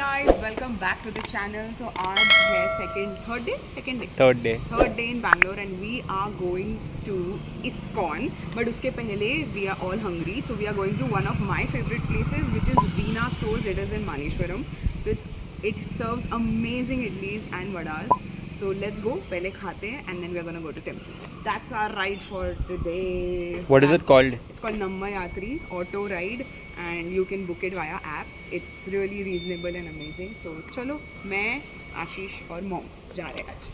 guys, welcome back to the channel. So आज है third day in Bangalore and we are going to ISKCON. But उसके पहले we are all hungry, so we are going to one of my favorite places, which is Veena Stores. It is in Malleshwaram. So it serves amazing idlis and vadas. So let's go. पहले खाते हैं and then we are gonna go to temple. That's our ride for today. What is it called? It's called Namma Yatri auto ride. And you can book it via app. It's really reasonable and amazing. So चलो मैं आशीष और mom जा रहे हैं आज.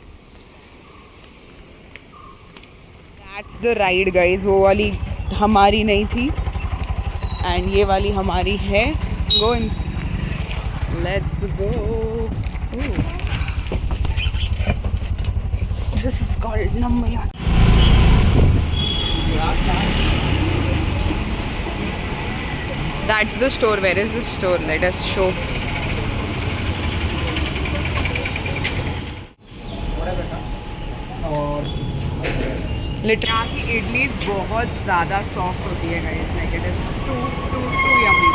That's the ride guys. वो वाली हमारी नहीं थी and ये वाली हमारी है. Go in. Let's go. Ooh. This is called Namma Yatri. That's the store. Where is the store? Let us show. यहाँ की इडलीज बहुत ज़्यादा सॉफ्ट होती है guys. Like it is too yummy.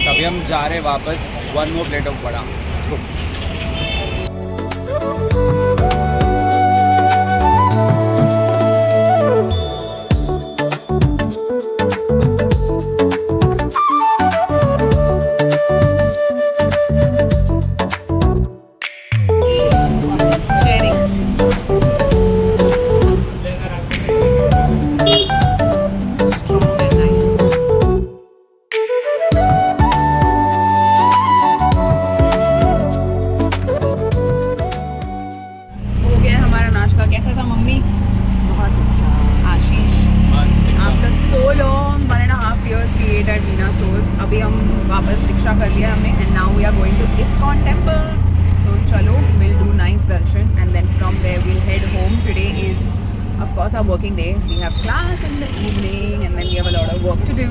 अभी हम जा रहे हैं वापस. One more plate of vada. Let's go. कैसा था मम्मी? बहुत अच्छा. Ashish after so long 1.5 years we ate at Veena Stores. अभी हम वापस रिक्शा कर लिया हमने and now we are going to ISKCON temple. So चलो we'll do nice darshan and then from there we'll head home. Today is of course our working day. We have class in the evening and then we have a lot of work to do.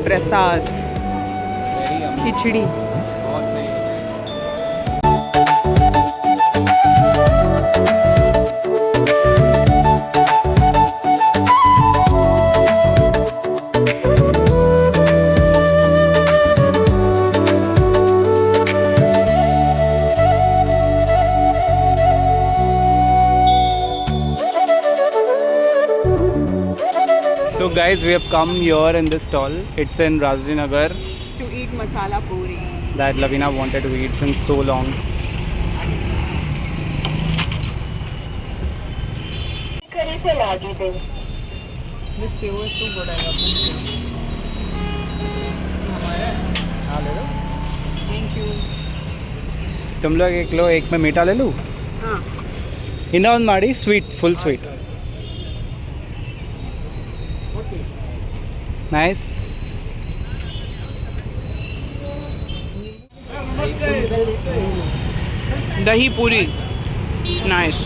Prasad khichdi. So guys, we have come here in this stall. It's in Rajouri Nagar. To eat masala puri. That Lavina wanted to eat since so long. This sew is too good. I love this. हाँ ले लो. Thank you. तुम लोग 1 लो. एक में मीठा ले लूँ. हाँ. ಇನ್ನೊಂದು ಮಾಡಿ sweet, full sweet. Nice. Dahi puri. Nice.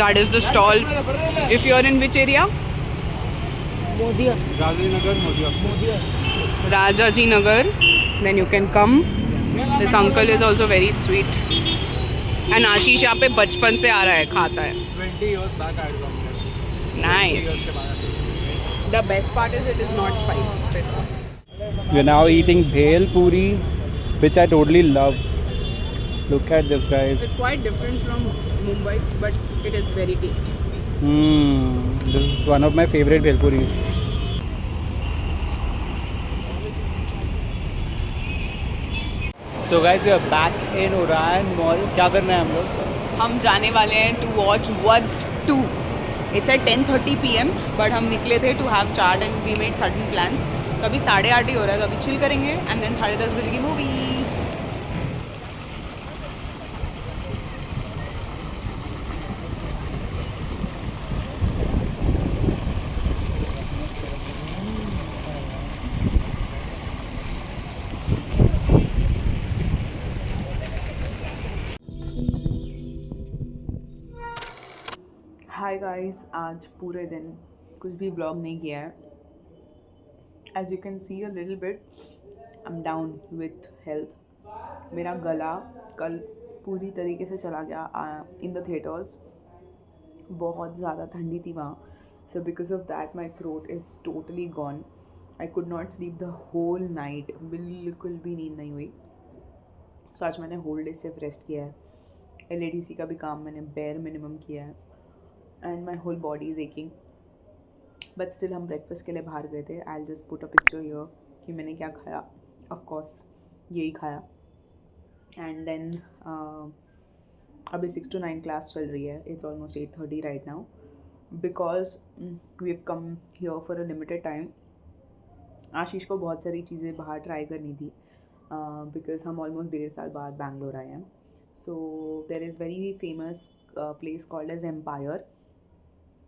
That is the stall. If you are in which area? Rajouri Nagar, Modia. Rajaji Nagar, then you can come. This uncle is also very sweet. And Ashish यहाँ पे बचपन से आ रहा है, खाता है. 20 years back I had come here. Nice. 20 years के बाद आते हैं. The best part is it is not spicy, so it's awesome. We are now eating bhel puri, which I totally love. Look at this, guys. It's quite different from Mumbai, but it is very tasty. This is one of my favorite bhel puris. So guys, we are back in Orion Mall. क्या करना है हम लोग? हम जाने वाले हैं to watch Wad 2. It's at 10:30 PM, but हम निकले थे to have chat and we made certain plans. तो अभी 8:30 ही हो रहा है, तो अभी chill करेंगे and then 10:30 बजे की मूवी. हाय गाइस, आज पूरे दिन कुछ भी ब्लॉग नहीं किया है. As you can see a little bit I am down with health. मेरा गला कल पूरी तरीके से चला गया इन द थिएटर्स. बहुत ज़्यादा ठंडी थी वहाँ, so because of that my throat is totally gone. I could not sleep the whole night. बिल्कुल भी नींद नहीं हुई. सो आज मैंने होल डे सिर्फ रेस्ट किया है. LADC का भी काम मैंने बेयर मिनिमम किया है. And my whole body is aching, but still हम ब्रेकफास्ट के लिए बाहर गए थे. I just put a picture here कि मैंने क्या खाया. ऑफकोर्स यही खाया. एंड देन अभी 6 to 9 क्लास चल रही है. It's almost 8:30 right now, because we have come here for a limited time. Ashish को बहुत सारी चीज़ें बाहर ट्राई करनी थी, बिकॉज हम ऑलमोस्ट 1.5 साल बाद बैंगलोर आए हैं. So there is very famous place called as Empire.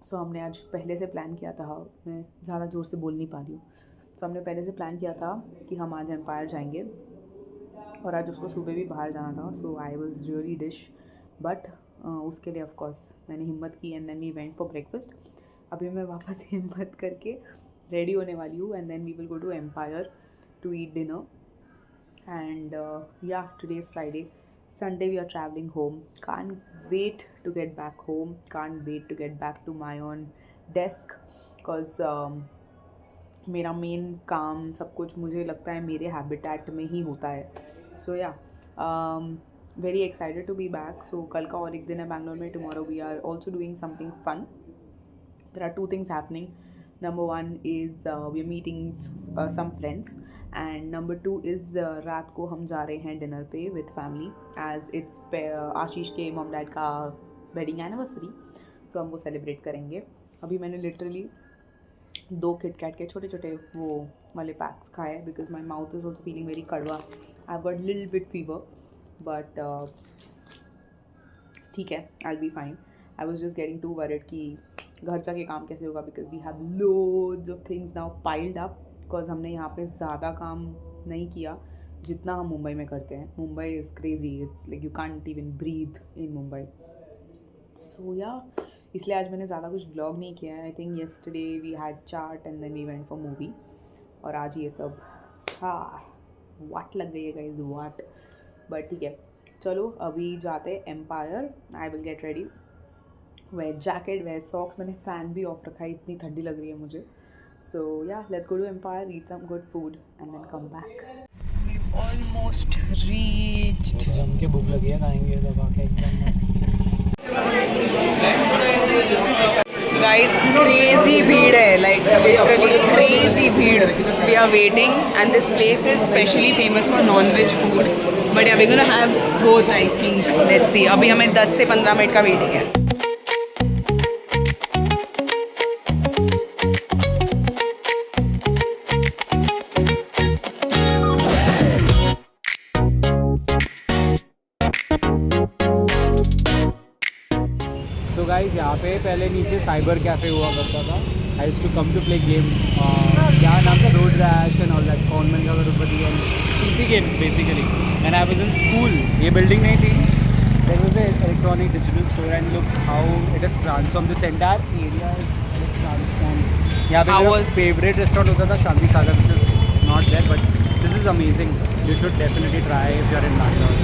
So हमने आज पहले से प्लान किया था. मैं ज़्यादा ज़ोर से बोल नहीं पा रही हूँ. सो हमने पहले से प्लान किया था कि हम आज एम्पायर जाएंगे, और आज उसको सुबह भी बाहर जाना था. So I was really dish, but उसके लिए ऑफकोर्स मैंने हिम्मत की and then we went for breakfast. अभी मैं वापस हिम्मत करके रेडी होने वाली हूँ and then we will go to Empire to eat dinner. And yeah today is Friday. Sunday we are traveling home. Can't wait to get back home. Can't wait to get back to my own desk, cause मेरा main काम सब कुछ मुझे लगता है मेरे habitat में ही होता है. So yeah very excited to be back. So कल का और एक दिन है बैंगलोर में. Tomorrow we are also doing something fun. There are 2 things happening. Number 1 is we are meeting some friends, and number 2 is रात को हम जा रहे हैं डिनर पे विद फैमिली, एज इट्स आशीष के मॉम डैड का वेडिंग एनिवर्सरी. सो हम वो सेलिब्रेट करेंगे. अभी मैंने लिटरली 2 KitKat के छोटे छोटे वो वाले पैक्स खाए, because my mouth is also feeling very कड़वा. I have got little bit fever, but ठीक है, I will be fine. I was just getting too worried कि घर जाके काम कैसे होगा, because we have loads of things now piled up. Because हमने यहाँ पे ज़्यादा काम नहीं किया जितना हम मुंबई में करते हैं. Mumbai is crazy. It's like you can't even breathe in Mumbai. So yeah इसलिए आज मैंने ज़्यादा कुछ ब्लॉग नहीं किया है. I think yesterday we had chaat and then we went for movie, और आज ये सब वाट लग गई है गाइस, वाट. बट ठीक है, चलो अभी जाते Empire. I will get ready, wear jacket, wear socks. मैंने फ़ैन भी ऑफ रखा है, इतनी ठंडी लग रही है मुझे. So yeah let's go to Empire, eat some good food and then come back. We almost reached. जम के भूख लगी है, खाएंगे दबा के एकदम मस्त. गाइस क्रेजी भीड़ है, लाइक लिटरली क्रेजी भीड़. We are waiting and this place is specially famous for non veg food, but we gonna have both. I think let's see. अभी हमें 10 से 15 मिनट का वेटिंग है. सो गाइस, यहाँ पे पहले नीचे साइबर कैफ़े हुआ करता था. I used to come to play game. क्या नाम था? Road Rash and all that. कॉर्नमेंट का Raghupati and PC games basically. And I was in school. ये बिल्डिंग नहीं थी. There was an electronic digital store and look how it is transform. This entire area is transform. यहाँ पे मेरा favourite restaurant होता था Shanti Sagar, which is not there, but this is amazing. You should definitely try if you're in Bangalore.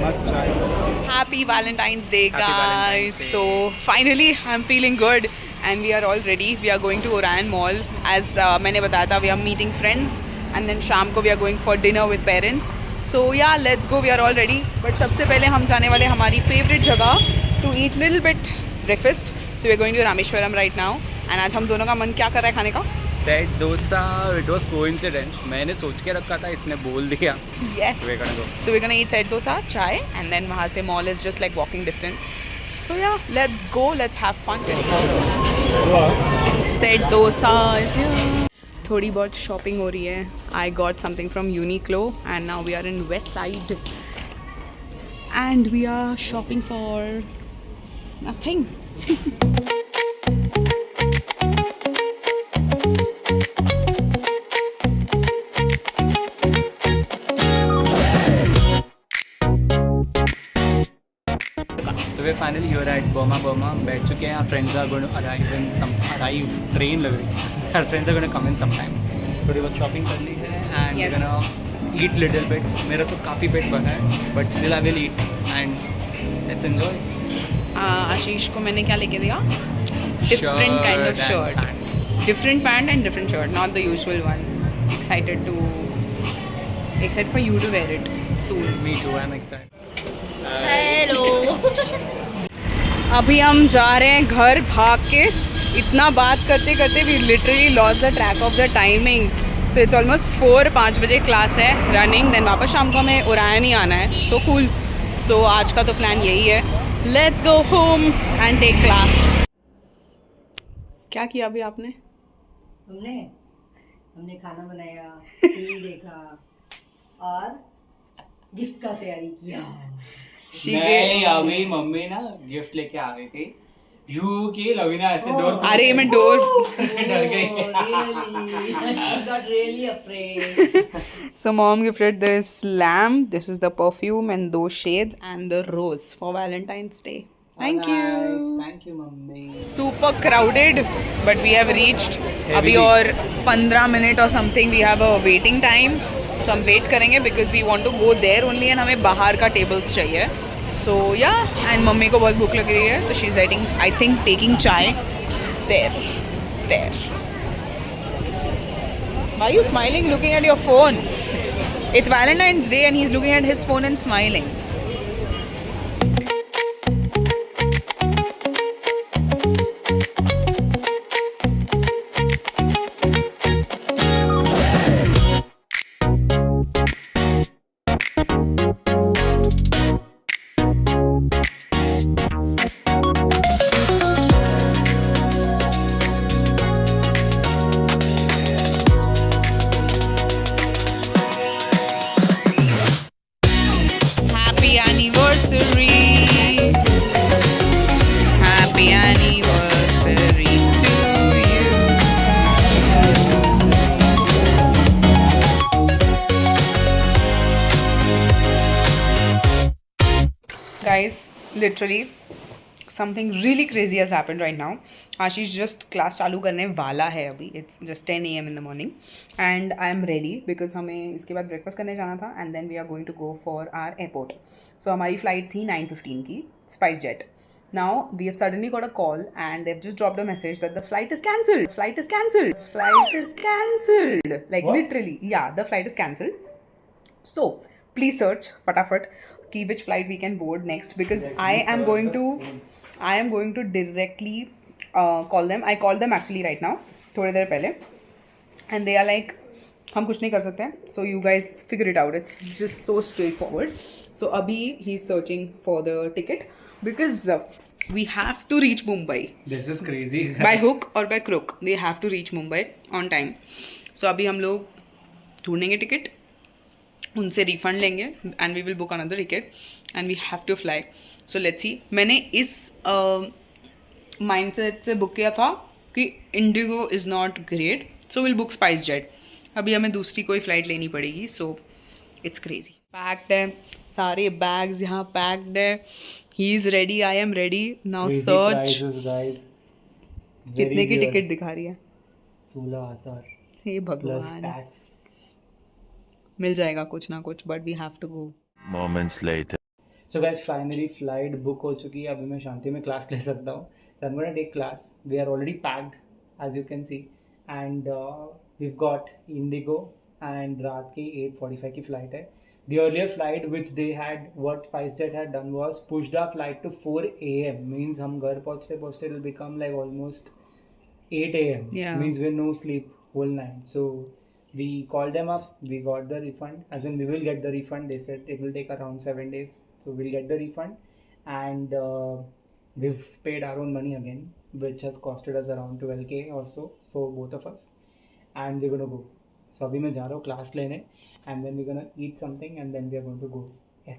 Must try. Happy Valentine's Day, Happy guys. Valentine's Day. So finally I'm feeling good and we are all ready. We are going to Orion Mall. As मैंने बताया था, we are meeting friends and then शाम को we are going for dinner with parents. So yeah, let's go. We are all ready. But सबसे पहले हम जाने वाले हमारी favorite जगह to eat little bit breakfast. So we are going to Rameshwaram right now. And आज हम दोनों का मन क्या कर रहा है खाने का? Set dosa. It was coincidence. मैंने सोच के रखा था, इसने बोल दिया. Yes. So we're gonna go. So we're gonna eat set dosa, chai, and then वहाँ से mall is just like walking distance. So yeah, let's go. Let's have fun. Set dosa is here. थोड़ी बहुत shopping हो रही है. I got something from Uniqlo, and now we are in West Side, and we are shopping for nothing. So we're finally here at Burma. हम बैठ चुके हैं. Our friends are going to arrive train लग रही है. Our friends are going to come in sometime. थोड़ी बहुत shopping कर ली है and Yes. we're gonna eat little bit. मेरा तो काफ़ी पेट भरा है, but still I will eat and let's enjoy. आशीष को मैंने क्या लेके दिया? Different kind of shirt. Different pant and different shirt, not the usual one. Excited for you to wear it soon. Me too. I'm excited. अभी हम जा रहे हैं घर भाग के. इतना बात करते करते we literally lost the track of the timing. So it's almost 5 बजे क्लास है रनिंग. देन वापस शाम को हमें ओरायन ही आना है. So cool. सो आज का तो प्लान यही है. Let's go home and take class. क्या किया अभी आपने? हमने खाना बनाया, टीवी देखा और गिफ्ट का तैयारी किया. नहीं, अभी मम्मी ना गिफ्ट लेके आ गई थी. यू की लवीना ऐसे डोर. अरे मैं डोर डर गई. She got really afraid. So mom gifted this lamp. This is the perfume and those shades and the rose for Valentine's Day. Thank you. Thank you, mummy. Super crowded, but we have reached. अभी और 15 minute or something we have a waiting time. So हम wait करेंगे because we want to go there only and हमें बाहर का tables चाहिए. So yeah, and mummy को बहुत भूख लग रही है, तो she's I think taking chai there. Why are you smiling, looking at your phone? It's Valentine's Day and he's looking at his phone and smiling. Happy anniversary to you. Guys, literally something really crazy has happened right now. Ashish just class चालू करने वाला है अभी. It's just 10 AM in the morning and I am ready because हमें इसके बाद breakfast करने जाना था and then we are going to go for our airport. So हमारी flight थी 9:15 की SpiceJet. Now we have suddenly got a call and they've just dropped a message that the flight is cancelled. Like what? Literally, yeah, the flight is cancelled. So please search फटाफट कि which flight we can board next because I am going to directly call them. I called them actually right now, थोड़ी देर पहले, and they are like हम कुछ नहीं कर सकते हैं. So you guys figure it out. It's just so straightforward. So अभी he's searching for the ticket because we have to reach Mumbai. This is crazy. By hook or by crook, we have to reach Mumbai on time. So अभी हम लोग ढूंढेंगे ticket, उनसे refund लेंगे and we will book another ticket and we have to fly. So let's see. मैंने इस mindset से book किया था कि IndiGo is not great, so will book SpiceJet. अभी हमें दूसरी कोई फ़्लाइट लेनी पड़ेगी. So it's crazy. पैक्ड है, सारे बैग्स यहाँ पैक्ड है. He is ready, I am ready. Now search. कितने की टिकट दिखा रही है? 16,000 हे प्लस भगवान. टैक्स. मिल जाएगा कुछ ना कुछ, but we have to go. Moments later. So guys finally flight book हो चुकी है. अभी मैं शांति में क्लास ले सकता हूँ. So I am gonna take class. We are already packed as you can see and we got IndiGo and रात की 8:45 की फ़्लाइट है. The earlier flight which they had, what SpiceJet had done was pushed our flight to 4 a.m. Means हम घर पहुँचते पहुँचते it'll become like almost 8 a.m. Yeah. Means we're no sleep whole night. So we called them up. We got the refund. As in we will get the refund. They said it will take around 7 days. So we'll get the refund. And we've paid our own money again, which has costed us around 12K or so for both of us. And we're going to go. So अभी मैं जा रहा हूँ class लेने and then we're gonna eat something and then we are going to go. Yeah.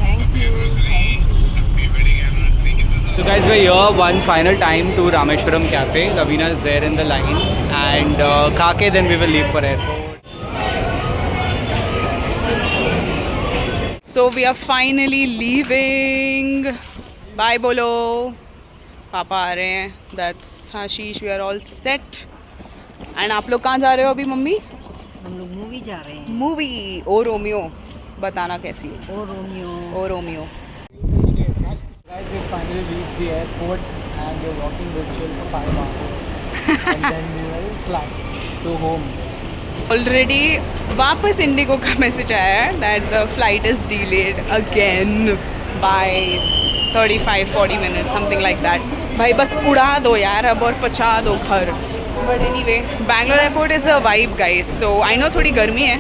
Thank you. So guys, we're here one final time to Rameshwaram Cafe. Lavina is there in the line and खा के then we will leave for airport. So we are finally leaving. Bye bolo. पापा आ रहे हैं. That's Ashish. We are all set. And आप लोग कहाँ जा रहे हो अभी मम्मी? हम लोग मूवी जा रहे हैं. मूवी ओ रोमियो. बताना कैसी है? O Romeo. O Romeo. Guys, we finally reached the airport and we're walking with chill for 5 hours and then we will fly to home. Already वापस इंडिगो का मैसेज आया है that the flight is delayed again by 35-40 minute something like that. भाई बस उड़ा दो यार अब और पहुँचा दो घर. But anyway Bangalore airport is a vibe guys. So I know थोड़ी गर्मी है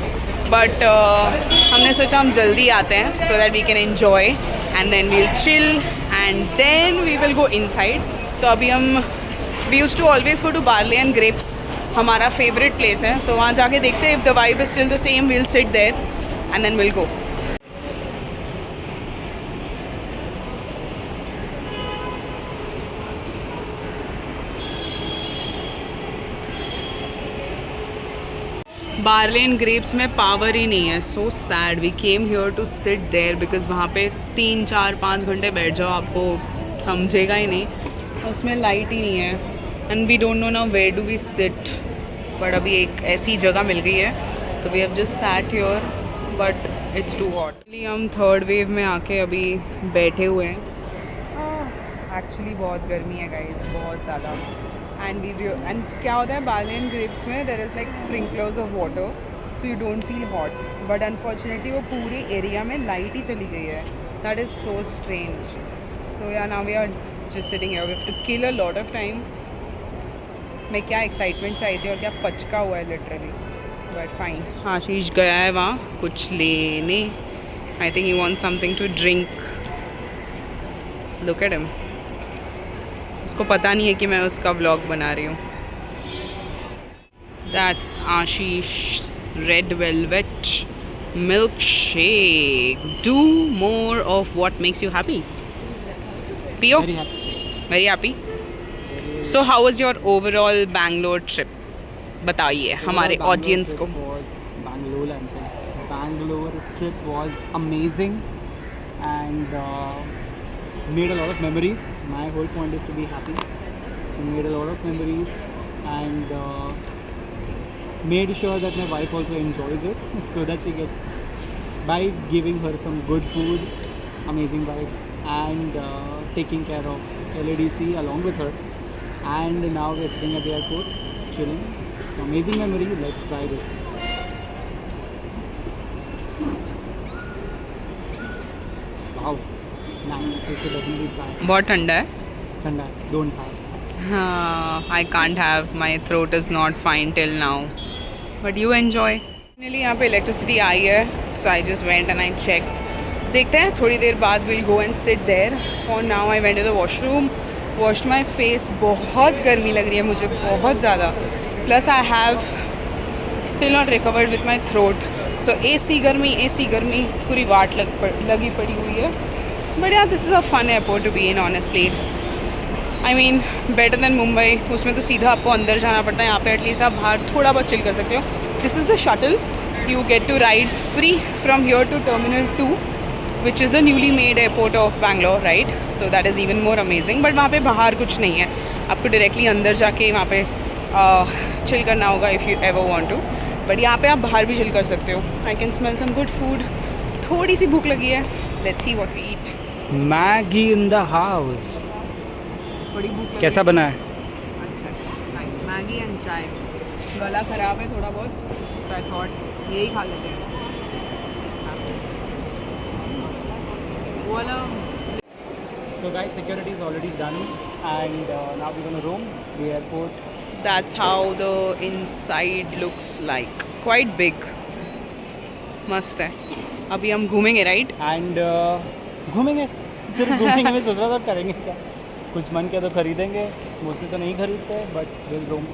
बट हमने सोचा हम जल्दी आते हैं so that we can enjoy and then we will chill and then we will go inside. तो अभी हम we used to always go to Barley and Grapes. हमारा फेवरेट प्लेस है तो वहाँ जाके देखते हैं. If the vibe is still the same we'll sit there and then will go. Barley and Grapes में पावर ही नहीं है. So sad. We came here to sit there because वहाँ पे 3-4-5 घंटे बैठ जाओ आपको समझेगा ही नहीं. उसमें लाइट ही नहीं है and we don't know now where do we sit. But अभी एक ऐसी जगह मिल गई है तो we have just sat here but it's too hot. हम थर्ड वेव में आके अभी बैठे हुए हैं. एक्चुअली बहुत गर्मी है गाइस, बहुत ज़्यादा. एंड क्या होता है बार्ले एंड ग्रेप्स में there is like sprinklers of water so you don't feel hot. But unfortunately वो पूरे एरिया में लाइट ही चली गई है. That is so strange. So yeah now we are just sitting here. We have to kill a lot of time. मैं क्या excitement से आई थी और क्या पचका हुआ है लिटरली. But fine. आशीष गया है वहाँ कुछ लेने. I think you want something to drink. Look at him. उसको पता नहीं है कि मैं उसका व्लॉग बना रही हूँ. That's Ashish red velvet milk shake. Do more of what makes you happy. पियो. Very happy. So how was your overall Bangalore trip? बताइए हमारे ऑडियंस को. Bangalore trip was amazing and made a lot of memories. My whole point is to be happy. So made a lot of memories and made sure that my wife also enjoys it so that she gets by giving her some good food, amazing vibe, and taking care of LADC along with her. And now we're sitting at the airport chilling. So amazing memory. Let's try this. Wow, nice. We should definitely try. बहुत ठंडा है. Thanda, don't have. I can't have. My throat is not fine till now. But you enjoy. Finally यहाँ पे electricity आई है. So I just went and I checked. देखते हैं थोड़ी देर बाद we'll go and sit there. For now I went to the washroom. Washed my face. बहुत गर्मी लग रही है मुझे बहुत ज़्यादा. Plus I have still not recovered with my throat. So AC गर्मी पूरी वाट लगी पड़ी हुई है. But yeah, this is a fun airport to be in honestly. I mean better than Mumbai. उसमें तो सीधा आपको अंदर जाना पड़ता है. यहाँ पे एटलीस्ट आप बाहर थोड़ा बहुत चिल कर सकते हो. This is the shuttle. You get to ride free from here to Terminal 2, which is the newly made airport of Bangalore, right? So that is even more amazing. But वहाँ पे बाहर कुछ नहीं है. आपको directly अंदर जाके वहाँ पे chill करना होगा if you ever want to. But यहाँ पे आप बाहर भी chill कर सकते हो. I can smell some good food. थोड़ी सी भूख लगी है. Let's see what we eat. Maggi in the house. थोड़ी भूख लगी. कैसा बना है? अच्छा. Nice. Maggie and chai. गला खराब है थोड़ा बहुत. So I thought यही खा लेते हैं. वो वाला. So guys, security is already done and now we're going to roam the airport. That's how the inside looks like. Quite big. मस्त है. अभी हम घूमेंगे राइट. And घूमेंगे. सिर्फ घूमेंगे. मैं सोच रहा था करेंगे क्या. कुछ मन किया तो खरीदेंगे. मोस्टली तो नहीं खरीदते but we'll roam.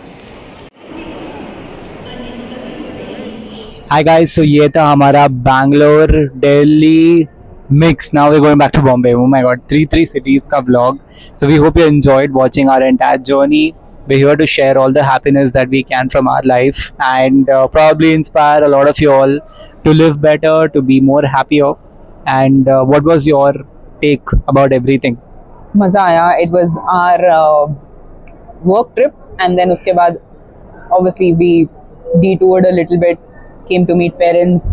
Hi guys, so ये था हमारा Bangalore, Delhi mix. Now we're going back to Bombay. Oh my god, three cities का vlog. So we hope you enjoyed watching our entire journey. We're here to share all the happiness that we can from our life and probably inspire a lot of you all to live better, to be more happier. And what was your take about everything? मज़ा आया. It was our work trip and then उसके बाद obviously we detoured a little bit, came to meet parents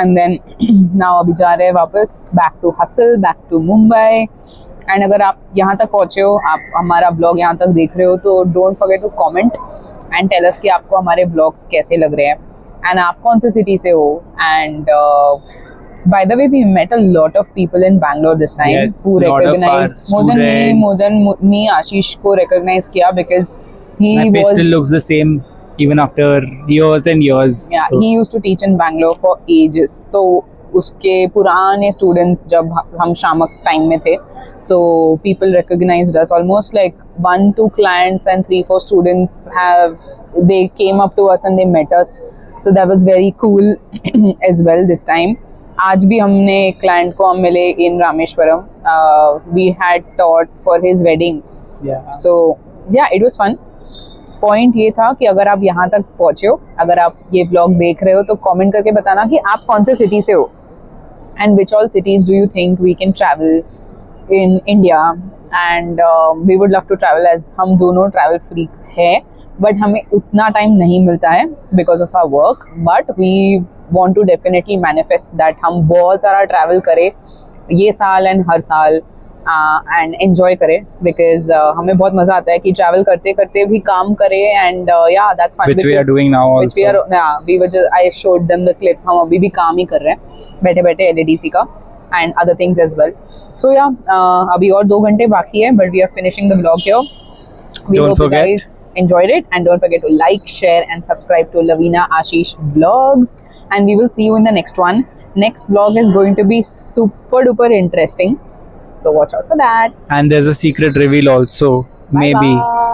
and then now अभी जा रहे हैं वापस back to hustle, back to Mumbai. And अगर आप यहाँ तक पहुँचे हो, आप हमारा ब्लॉग यहाँ तक देख रहे हो तो don't forget to comment and tell us कि आपको हमारे ब्लॉग्स कैसे लग रहे हैं and आप कौन से सिटी से हो. And by the way, we met a lot of people in Bangalore this time. Yes, who lot of our recognized more than me Ashish को recognize किया because he My face was still looks the same even after years and years. yeah, So- he used to teach in Bangalore for ages. तो उसके पुराने students जब हम शामक time में थे तो people recognized us almost like 1-2 clients and 3-4 students they came up to us and they met us. So that was very cool as well this time. आज भी हमने एक client को हम मिले in Rameshwaram. We had taught for his wedding. Yeah. So yeah, it was fun. Point ये था कि अगर आप यहाँ तक पहुँचे हो, अगर आप ये ब्लॉग देख रहे हो तो कमेंट करके बताना कि आप कौन से सिटी से हो and which all cities do you think we can travel in India. And we would love to travel as हम दोनों ट्रैवल फ्रीक्स हैं बट हमें उतना टाइम नहीं मिलता है because of our work. But we want to definitely manifest that हम बहुत सारा ट्रैवल करें ये साल एंड हर साल एंड एंजॉय करें बिकॉज हमें बहुत मजा आता है कि ट्रैवल करते करते भी काम करें and yeah that's fun Which we are doing now which we also. are yeah we were just I showed them the clip. हम अभी भी काम ही कर रहे हैं बैठे बैठे LADC का and other things as well. So yeah, अभी और 2 घंटे बाकी है but we are finishing the vlog here. We Don't hope forget. you guys enjoyed it and don't forget to like, share and subscribe to Lavina Ashish Vlogs and we will see you in the next one. Next vlog is going to be super duper interesting. So watch out for that. And there's a secret reveal also. Bye Maybe. bye.